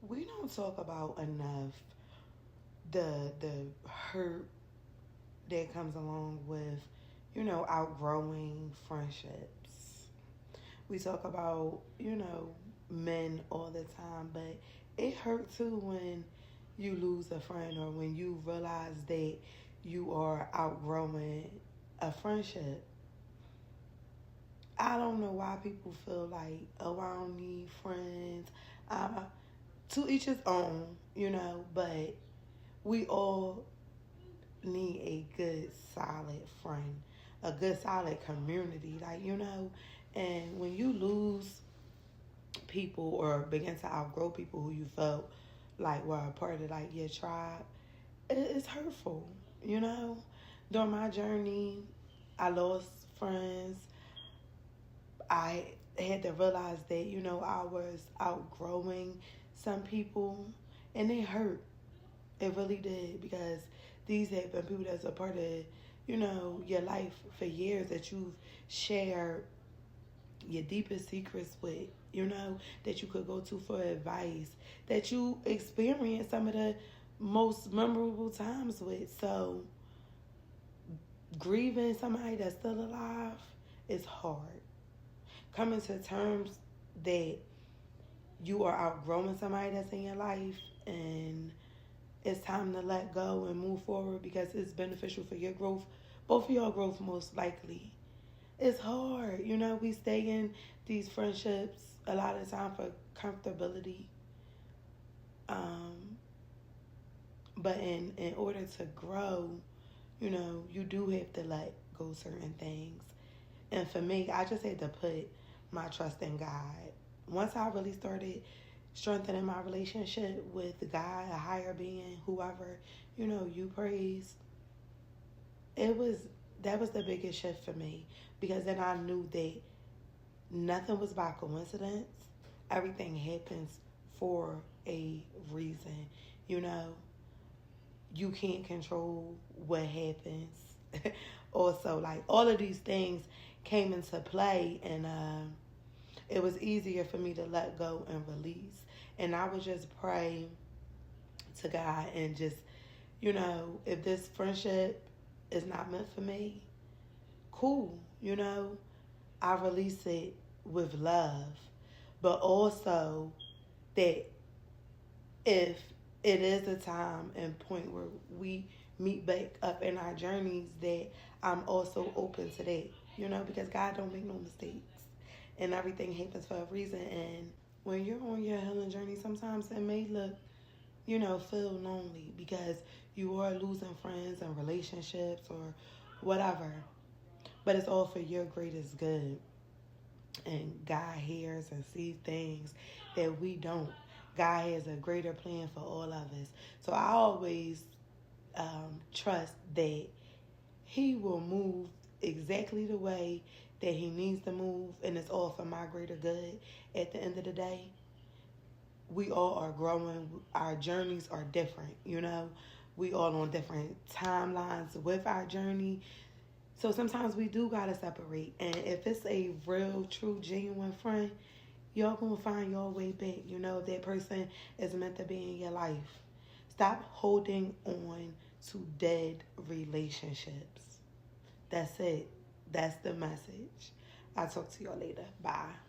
we don't talk about enough the hurt that comes along with, outgrowing friendships. We talk about, men all the time, but it hurt too when you lose a friend or when you realize that you are outgrowing a friendship. I don't know why people feel like, oh, I don't need friends. Uh, to each his own, but we all need a good, solid friend, a good, solid community, And when you lose people or begin to outgrow people who you felt like were a part of like your tribe, it's hurtful, you know. During my journey, I lost friends. I had to realize that, I was outgrowing some people and it hurt. It really did because these have been people that's a part of, your life for years that you've shared your deepest secrets with, that you could go to for advice, that you experienced some of the most memorable times with. So grieving somebody that's still alive is hard. Coming to terms that you are outgrowing somebody that's in your life and it's time to let go and move forward because it's beneficial for your growth, both of your growth most likely. It's hard. We stay in these friendships a lot of the time for comfortability. But in order to grow, you do have to let go certain things. And for me, I just had to put my trust in God. Once I really started strengthening my relationship with God, a higher being, whoever, you praise, that was the biggest shift for me because then I knew that nothing was by coincidence. Everything happens for a reason. You can't control what happens. Also, like all of these things came into play and it was easier for me to let go and release. And I would just pray to God and just, if this friendship is not meant for me, cool, I release it with love. But also that if it is a time and point where we meet back up in our journeys, that I'm also open to that, because God don't make no mistakes. And everything happens for a reason. And when you're on your healing journey, sometimes it may look, feel lonely because you are losing friends and relationships or whatever. But it's all for your greatest good. And God hears and sees things that we don't. God has a greater plan for all of us. So I always trust that He will move exactly the way that He needs to move, and it's all for my greater good. At the end of the day, we all are growing. Our journeys are different, We all on different timelines with our journey. So sometimes we do gotta separate. And if it's a real, true, genuine friend, y'all gonna find your way back. If that person is meant to be in your life. Stop holding on to dead relationships. That's it. That's the message. I'll talk to y'all later. Bye.